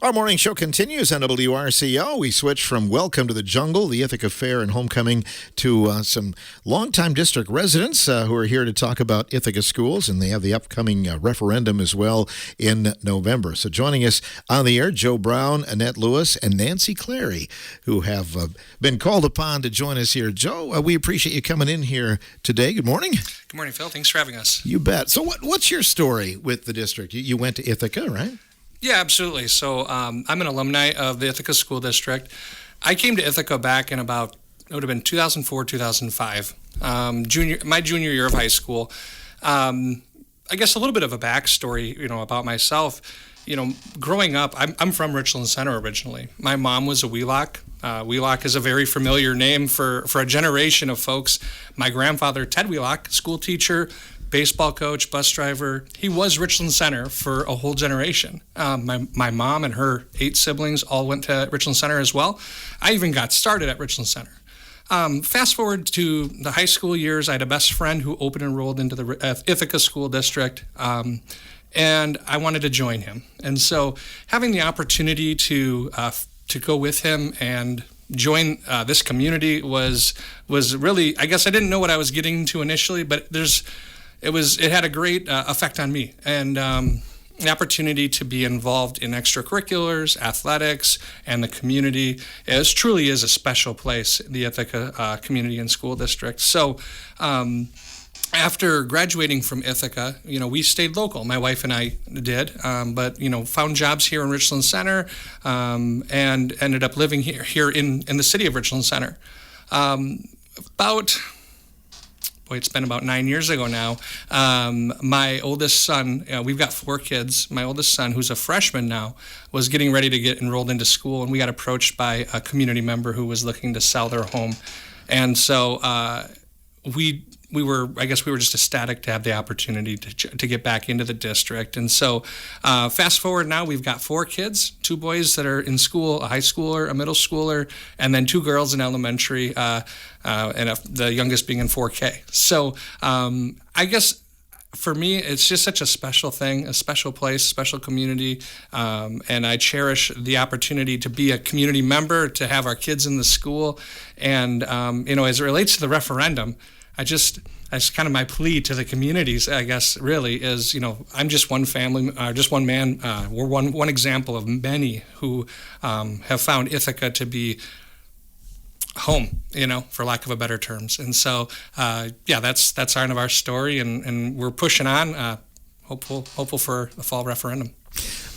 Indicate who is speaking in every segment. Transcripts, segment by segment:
Speaker 1: Our morning show continues on WRCO. We switch from Welcome to the Jungle, the Ithaca Fair and Homecoming, to some longtime district residents who are here to talk about Ithaca Schools, and they have the upcoming referendum as well in November. So joining us on the air, Joe Brown, Annette Lewis, and Nancy Clary, who have been called upon to join us here. Joe, we appreciate you coming in here today. Good morning.
Speaker 2: Good morning, Phil. Thanks for having us.
Speaker 1: You bet. So what's your story with the district? You went to Ithaca, right?
Speaker 2: Yeah, absolutely. So I'm an alumni of the Ithaca School District. I came to Ithaca back in about, it would have been 2004, 2005, my junior year of high school. I guess a little bit of a backstory, about myself. Growing up, I'm from Richland Center originally. My mom was a Wheelock. Wheelock is a very familiar name for a generation of folks. My grandfather, Ted Wheelock, school teacher, baseball coach, bus driver. He was Richland Center for a whole generation. My mom and her 8 siblings all went to Richland Center as well. I even got started at Richland Center. Fast forward to the high school years, I had a best friend who open enrolled into the Ithaca School District, and I wanted to join him. And so having the opportunity to go with him and join this community was really, I guess I didn't know what I was getting to initially, but it had a great effect on me, and the opportunity to be involved in extracurriculars, athletics, and the community. It truly is a special place, the Ithaca Community and School District. So after graduating from Ithaca, we stayed local. My wife and I did, but found jobs here in Richland Center, and ended up living here in the city of Richland Center. It's been about 9 years ago now. My oldest son, we've got 4 kids. My oldest son, who's a freshman now, was getting ready to get enrolled into school, and we got approached by a community member who was looking to sell their home. And so we were just ecstatic to have the opportunity to get back into the district. And so fast forward now, we've got 4 kids, 2 boys that are in school, a high schooler, a middle schooler, and then 2 girls in elementary, and the youngest being in 4K. So I guess for me, it's just such a special thing, a special place, special community, and I cherish the opportunity to be a community member, to have our kids in the school. And, as it relates to the referendum, that's kind of my plea to the communities, I guess, really is, I'm just one family, just one man. We're one example of many who have found Ithaca to be home, for lack of a better terms. And so, that's kind of our story, and we're pushing on, hopeful for the fall referendum.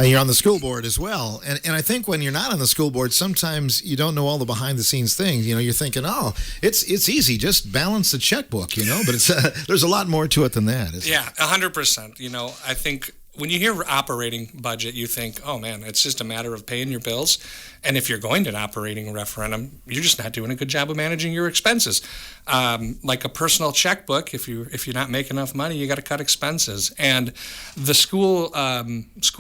Speaker 1: You're on the school board as well. And I think when you're not on the school board, sometimes you don't know all the behind-the-scenes things. You're thinking, it's easy, just balance the checkbook, but it's there's a lot more to it than that.
Speaker 2: 100%. I think when you hear operating budget, you think, oh, man, it's just a matter of paying your bills. And if you're going to an operating referendum, you're just not doing a good job of managing your expenses. Like a personal checkbook, if you're not making enough money, you got to cut expenses. And the school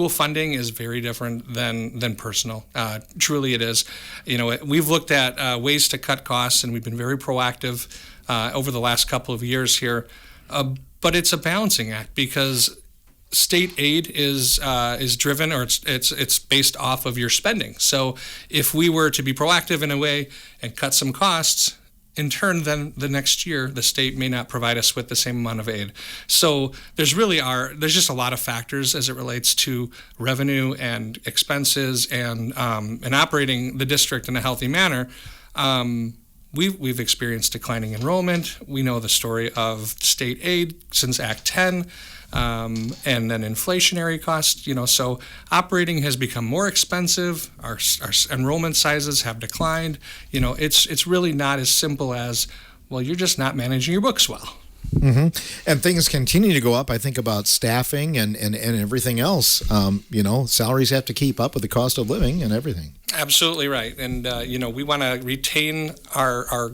Speaker 2: funding is very different than personal. Truly, it is. We've looked at ways to cut costs, and we've been very proactive over the last couple of years here. But it's a balancing act, because state aid is driven, or it's based off of your spending. So if we were to be proactive in a way and cut some costs, in turn, then the next year the state may not provide us with the same amount of aid. So there's just a lot of factors as it relates to revenue and expenses and operating the district in a healthy manner. We've experienced declining enrollment. We know the story of state aid since Act 10. And then inflationary costs, so operating has become more expensive. Our enrollment sizes have declined. It's really not as simple as, well, you're just not managing your books well.
Speaker 1: Mm-hmm. And things continue to go up. I think about staffing and everything else. Salaries have to keep up with the cost of living and everything.
Speaker 2: Absolutely right. And, we want to retain our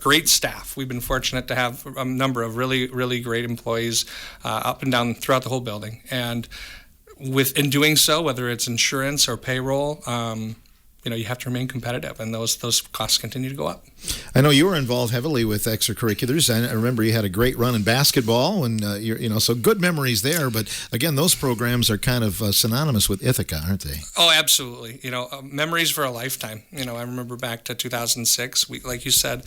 Speaker 2: great staff. We've been fortunate to have a number of really, really great employees up and down throughout the whole building. And in doing so, whether it's insurance or payroll, you have to remain competitive, and those costs continue to go up.
Speaker 1: I know you were involved heavily with extracurriculars. I remember you had a great run in basketball, and so good memories there. But again, those programs are kind of synonymous with Ithaca, aren't they?
Speaker 2: Oh, absolutely. Memories for a lifetime. I remember back to 2006. Like you said,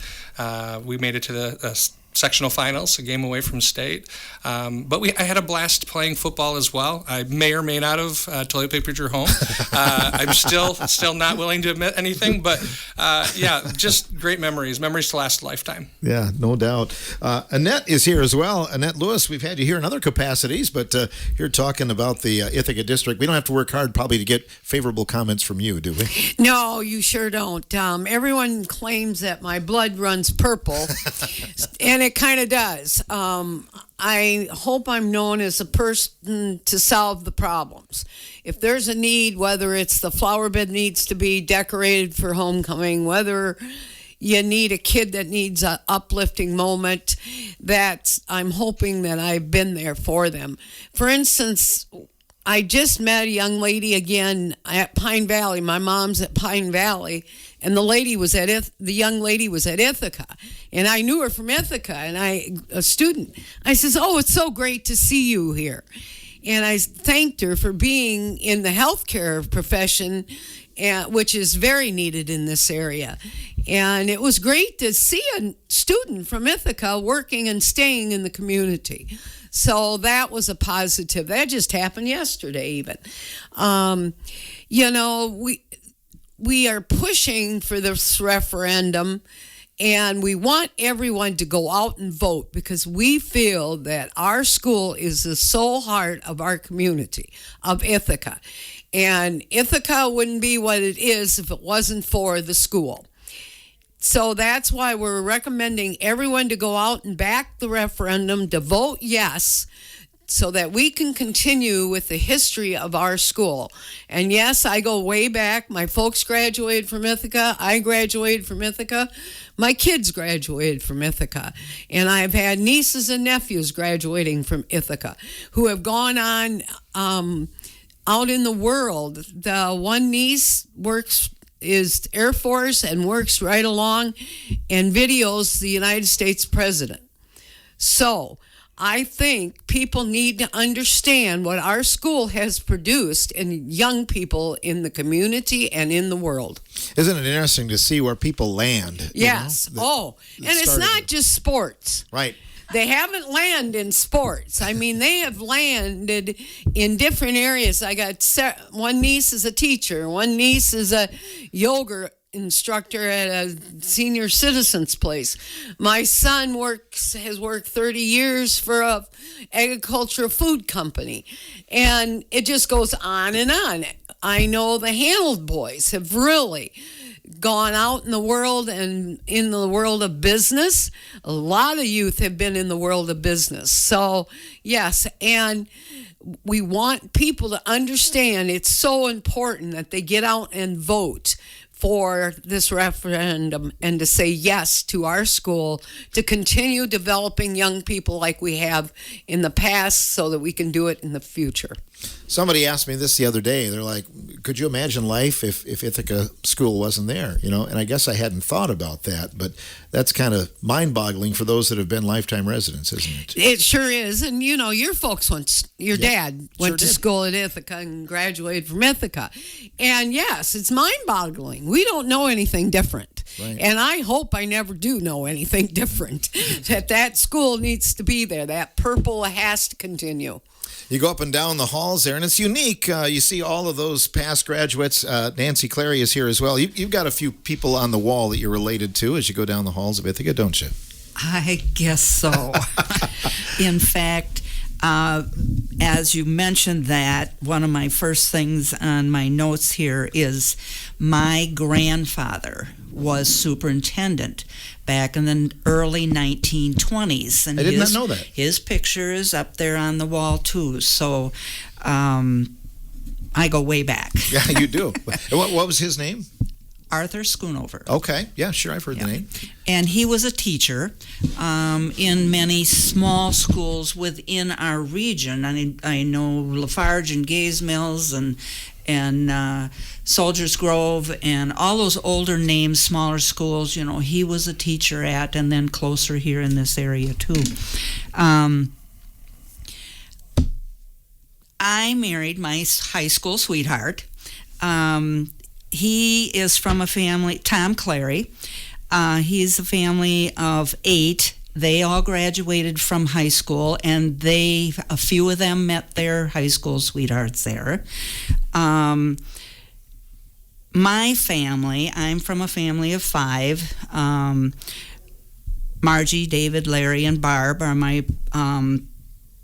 Speaker 2: we made it to the sectional finals, a game away from state. But I had a blast playing football as well. I may or may not have toilet papered your home. I'm still not willing to admit anything, but just great memories to last a lifetime.
Speaker 1: Yeah, no doubt. Annette is here as well. Annette Lewis, we've had you here in other capacities, but here talking about the Ithaca District. We don't have to work hard probably to get favorable comments from you, do we?
Speaker 3: No, you sure don't. Everyone claims that my blood runs purple, and it kind of does. I hope I'm known as a person to solve the problems. If there's a need, whether it's the flower bed needs to be decorated for homecoming, whether you need a kid that needs an uplifting moment, I'm hoping that I've been there for them. For instance, I just met a young lady again at Pine Valley. My mom's at Pine Valley, and the young lady was at Ithaca, and I knew her from Ithaca, and a student. I says, "Oh, it's so great to see you here," and I thanked her for being in the healthcare profession, which is very needed in this area. And it was great to see a student from Ithaca working and staying in the community. So that was a positive. That just happened yesterday even. We are pushing for this referendum, and we want everyone to go out and vote because we feel that our school is the soul heart of our community, of Ithaca. And Ithaca wouldn't be what it is if it wasn't for the school. So that's why we're recommending everyone to go out and back the referendum, to vote yes, so that we can continue with the history of our school. And yes, I go way back. My folks graduated from Ithaca. I graduated from Ithaca. My kids graduated from Ithaca. And I've had nieces and nephews graduating from Ithaca who have gone on out in the world. The one niece is Air Force and works right along and videos the United States president. So I think people need to understand what our school has produced in young people in the community and in the world.
Speaker 1: Isn't it interesting to see where people land?
Speaker 3: Yes. And it's not just sports.
Speaker 1: Right.
Speaker 3: They haven't landed in sports. I mean, they have landed in different areas. I got one niece is a teacher. One niece is a yoga instructor at a senior citizens place. My son has worked 30 years for a agricultural food company. And it just goes on and on. I know the Hanold boys have really gone out in the world and in the world of business. A lot of youth have been in the world of business. So, yes, and we want people to understand it's so important that they get out and vote for this referendum and to say yes to our school to continue developing young people like we have in the past so that we can do it in the future.
Speaker 1: Somebody asked me this the other day. They're like, could you imagine life if Ithaca School wasn't there? And I guess I hadn't thought about that, but that's kind of mind-boggling for those that have been lifetime residents, isn't it?
Speaker 3: It sure is. And, your folks dad went to school at Ithaca and graduated from Ithaca. And, yes, it's mind-boggling. We don't know anything different. Right. And I hope I never do know anything different. that school needs to be there. That purple has to continue.
Speaker 1: You go up and down the halls there, and it's unique. You see all of those past graduates. Nancy Clary is here as well. You've got a few people on the wall that you're related to as you go down the halls of Ithaca, don't you?
Speaker 4: I guess so. In fact, as you mentioned that, one of my first things on my notes here is my grandfather was superintendent back in the early 1920s. And
Speaker 1: I did not know that.
Speaker 4: His picture is up there on the wall, too. So I go way back.
Speaker 1: Yeah, you do. What was his name?
Speaker 4: Arthur Schoonover.
Speaker 1: Okay. Yeah, sure. I've heard the name.
Speaker 4: And he was a teacher in many small schools within our region. I know Lafarge and Gays Mills and Soldiers Grove and all those older names, smaller schools, he was a teacher at, and then closer here in this area too. I married my high school sweetheart. He is from a family, Tom Clary. He's a family of 8. They all graduated from high school, and a few of them met their high school sweethearts there. My family, I'm from a family of 5. Margie, David, Larry, and Barb are my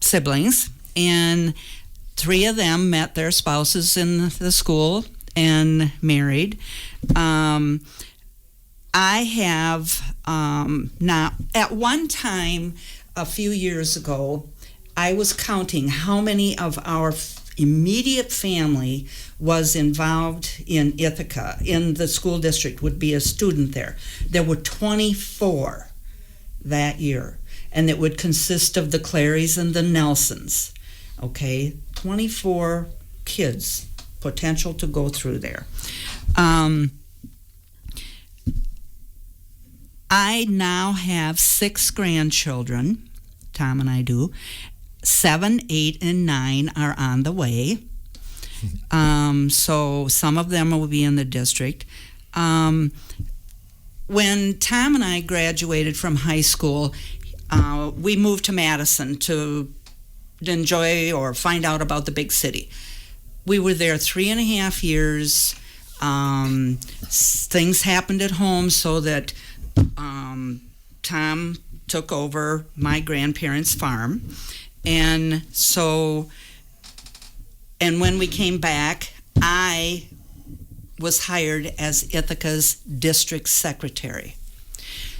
Speaker 4: siblings, and 3 of them met their spouses in the school and married. I have now, at one time a few years ago, I was counting how many of our immediate family was involved in Ithaca, in the school district, would be a student there. There were 24 that year, and it would consist of the Clarys and the Nelsons. Okay, 24 kids potential to go through there. I now have 6 grandchildren. Tom and I do. 7, 8, and 9 are on the way. So some of them will be in the district. When Tom and I graduated from high school, we moved to Madison to enjoy or find out about the big city. We were there 3.5 years. Things happened at home so that Tom took over my grandparents' farm. And when we came back, I was hired as Ithaca's district secretary.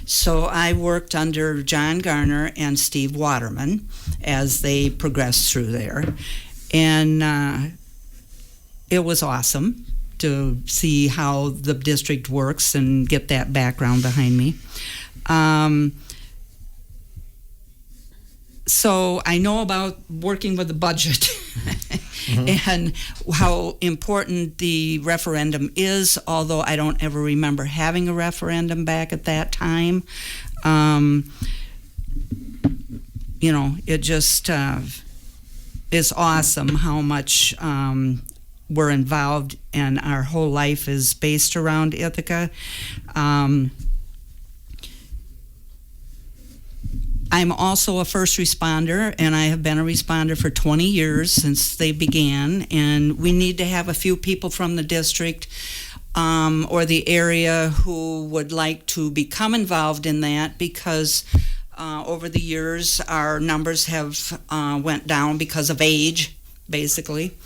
Speaker 4: So I worked under John Garner and Steve Waterman as they progressed through there. And it was awesome to see how the district works and get that background behind me. So I know about working with the budget and how important the referendum is, although I don't ever remember having a referendum back at that time. It just is awesome how much we're involved, and our whole life is based around Ithaca. I'm also a first responder, and I have been a responder for 20 years since they began, and we need to have a few people from the district or the area who would like to become involved in that, because over the years our numbers have went down because of age, basically.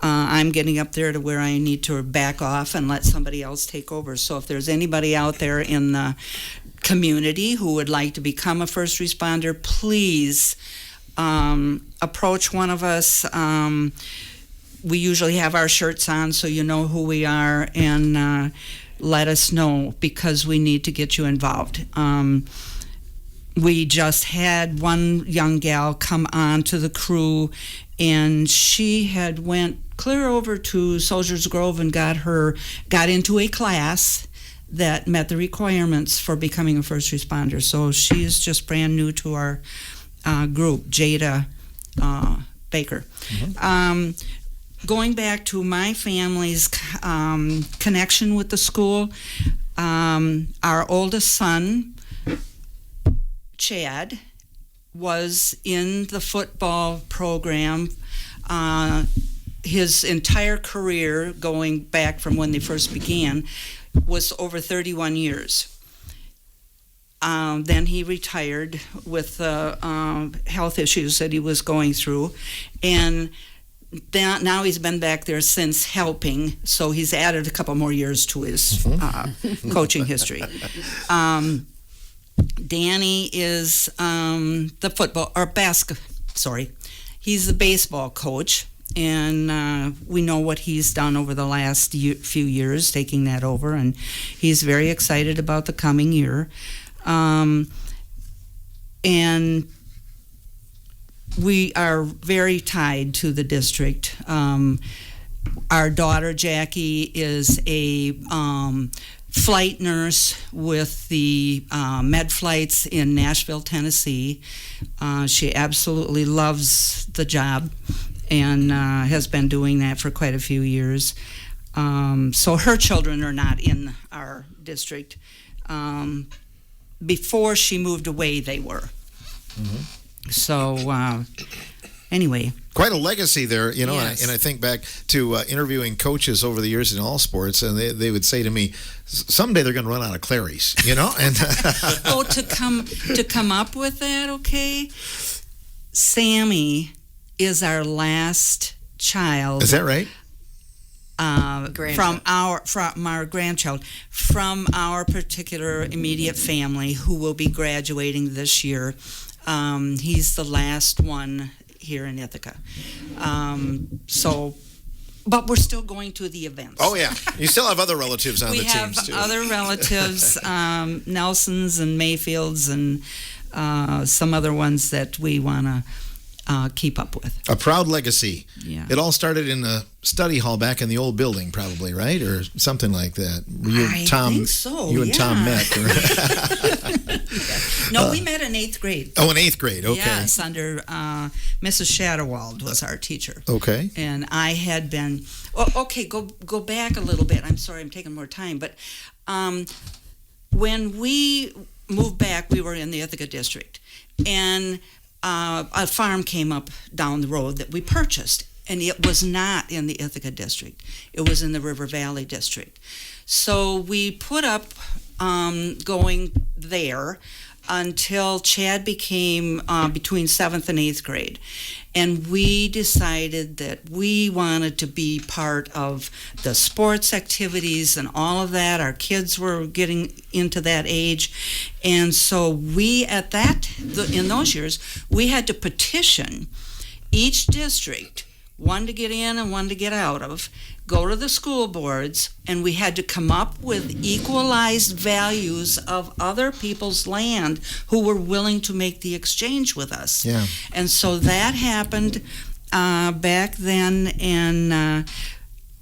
Speaker 4: I'm getting up there to where I need to back off and let somebody else take over. So if there's anybody out there in the community who would like to become a first responder, please approach one of us. We usually have our shirts on so you know who we are, and let us know, because we need to get you involved. We just had one young gal come on to the crew, and she had went clear over to Soldiers Grove and got into a class that met the requirements for becoming a first responder. So she is just brand new to our group, Jada Baker. Going back to my family's connection with the school, our oldest son, Chad, was in the football program his entire career, going back from when they first began, was over 31 years. Then he retired with the health issues that he was going through, and now he's been back there since helping, so he's added a couple more years to his coaching history. Danny is he's the baseball coach, and we know what he's done over the last few years, taking that over, and he's very excited about the coming year. And we are very tied to the district. our daughter Jackie is a flight nurse with the med flights in Nashville, Tennessee. She absolutely loves the job and has been doing that for quite a few years. So her children are not in our district. Before she moved away, they were. Mm-hmm. So anyway.
Speaker 1: Quite a legacy there, you know,
Speaker 4: Yes.
Speaker 1: and I think back to interviewing coaches over the years in all sports, and they would say to me, someday they're going to run out of Clary's, you know? And
Speaker 4: to come up with that, okay? Sammy is our last child.
Speaker 1: Is that right?
Speaker 4: From our grandchild, from our particular immediate family, who will be graduating this year. He's the last one here in Ithaca. But we're still going to the events.
Speaker 1: Oh, yeah. You still have other relatives on the teams, too.
Speaker 4: We have other relatives, Nelsons and Mayfields and some other ones that we want to keep up with.
Speaker 1: A proud legacy.
Speaker 4: Yeah.
Speaker 1: It all started in the study hall back in the old building, probably, right? Or something like that.
Speaker 4: I think so,
Speaker 1: You and Tom met.
Speaker 4: No, we met in 8th grade.
Speaker 1: Oh, in 8th grade. Okay.
Speaker 4: Yes, under Mrs. Shadowald was our teacher.
Speaker 1: Okay.
Speaker 4: And I had been, go back a little bit. I'm sorry, I'm taking more time. But when we moved back, we were in the Ithaca district. And a farm came up down the road that we purchased, and it was not in the Ithaca district. It was in the River Valley district. So we put up going there until Chad became between 7th and 8th grade. And we decided that we wanted to be part of the sports activities and all of that. Our kids were getting into that age. And so we, in those years, we had to petition each district, one to get in and one to get out of, go to the school boards, and we had to come up with equalized values of other people's land who were willing to make the exchange with us.
Speaker 1: Yeah.
Speaker 4: And so that happened back then, and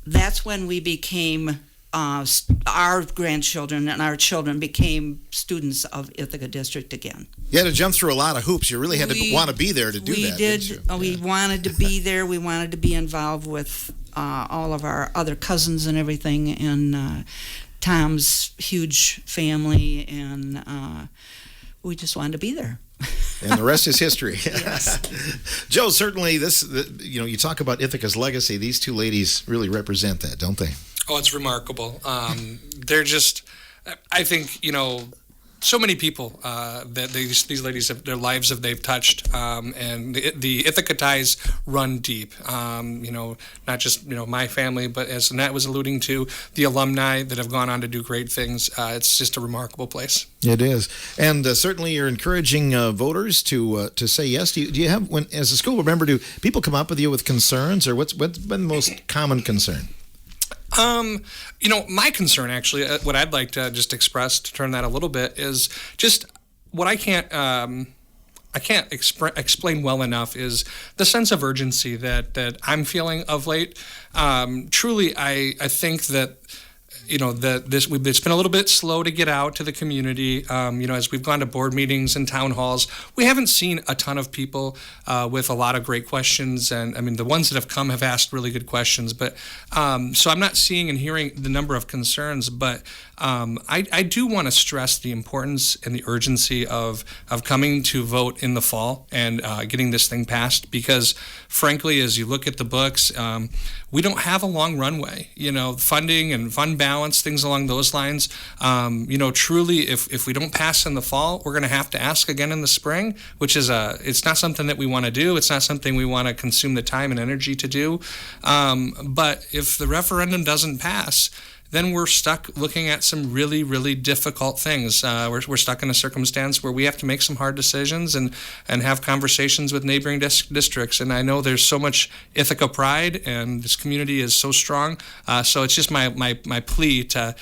Speaker 4: that's when we became, our grandchildren and our children became students of Ithaca District again.
Speaker 1: You had to jump through a lot of hoops. You really had to want to be there to do that.
Speaker 4: We did.
Speaker 1: Didn't you?
Speaker 4: We wanted to be there. We wanted to be involved with all of our other cousins and everything, and Tom's huge family, and we just wanted to be there.
Speaker 1: And the rest is history.
Speaker 4: Yes.
Speaker 1: Joe, certainly you talk about Ithaca's legacy. These two ladies really represent that, don't they?
Speaker 2: Oh, it's remarkable. They're just, I think, so many people that these ladies have, their lives they've touched, and the Ithaca ties run deep. Not just my family, but as Annette was alluding to, the alumni that have gone on to do great things. It's just a remarkable place.
Speaker 1: It is, and certainly you're encouraging voters to say yes. Do you have, as a school board member, do people come up with you with concerns, or what's been the most common concern?
Speaker 2: My concern, actually, what I'd like to just express to turn that a little bit is just what I can't explain well enough is the sense of urgency that I'm feeling of late. Truly, I think that it's been a little bit slow to get out to the community. As we've gone to board meetings and town halls, we haven't seen a ton of people with a lot of great questions. And I mean, the ones that have come have asked really good questions. But so I'm not seeing and hearing the number of concerns. But I do want to stress the importance and the urgency of coming to vote in the fall and getting this thing passed. Because frankly, as you look at the books, we don't have a long runway. Funding and fund balance, things along those lines. Truly, if we don't pass in the fall, we're going to have to ask again in the spring, which is it's not something that we want to do. It's not something we want to consume the time and energy to do. But if the referendum doesn't pass, then we're stuck looking at some really, really difficult things. We're stuck in a circumstance where we have to make some hard decisions and have conversations with neighboring districts. And I know there's so much Ithaca pride, and this community is so strong. So it's just my plea to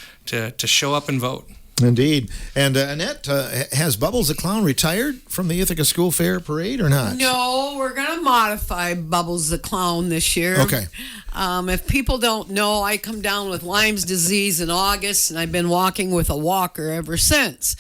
Speaker 2: show up and vote.
Speaker 1: Indeed. And Annette, has Bubbles the Clown retired from the Ithaca School Fair Parade or not?
Speaker 3: No, we're going to modify Bubbles the Clown this year.
Speaker 1: Okay.
Speaker 3: If people don't know, I come down with Lyme's disease in August, and I've been walking with a walker ever since.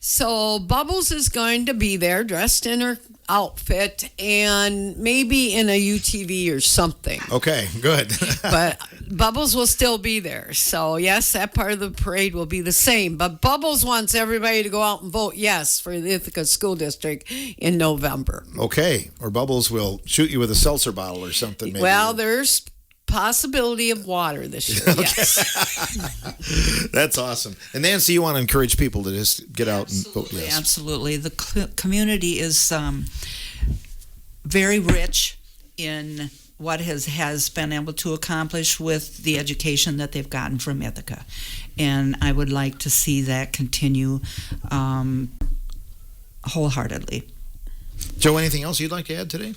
Speaker 3: So Bubbles is going to be there dressed in her outfit and maybe in a UTV or something.
Speaker 1: Okay, good.
Speaker 3: But Bubbles will still be there. So, yes, that part of the parade will be the same. But Bubbles wants everybody to go out and vote yes for the Ithaca School District in November.
Speaker 1: Okay, or Bubbles will shoot you with a seltzer bottle or something. Maybe.
Speaker 3: Well, there's possibility of water this year, yes.
Speaker 1: That's awesome. And Nancy, you want to encourage people to just get out and vote yes.
Speaker 4: Absolutely. The community is very rich in what has been able to accomplish with the education that they've gotten from Ithaca. And I would like to see that continue wholeheartedly.
Speaker 1: Joe, anything else you'd like to add today?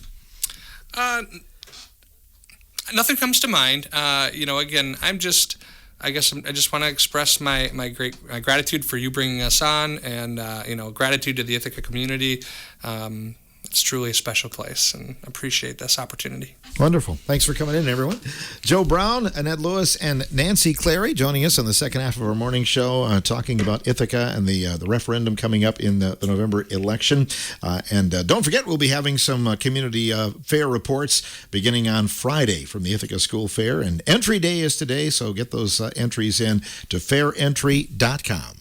Speaker 2: Nothing comes to mind. Again, I just want to express my gratitude for you bringing us on, and gratitude to the Ithaca community. It's truly a special place, and appreciate this opportunity.
Speaker 1: Wonderful. Thanks for coming in, everyone. Joe Brown, Annette Lewis, and Nancy Clary joining us on the second half of our morning show, talking about Ithaca and the referendum coming up in the November election. And don't forget, we'll be having some community fair reports beginning on Friday from the Ithaca School Fair. And entry day is today, so get those entries in to fairentry.com.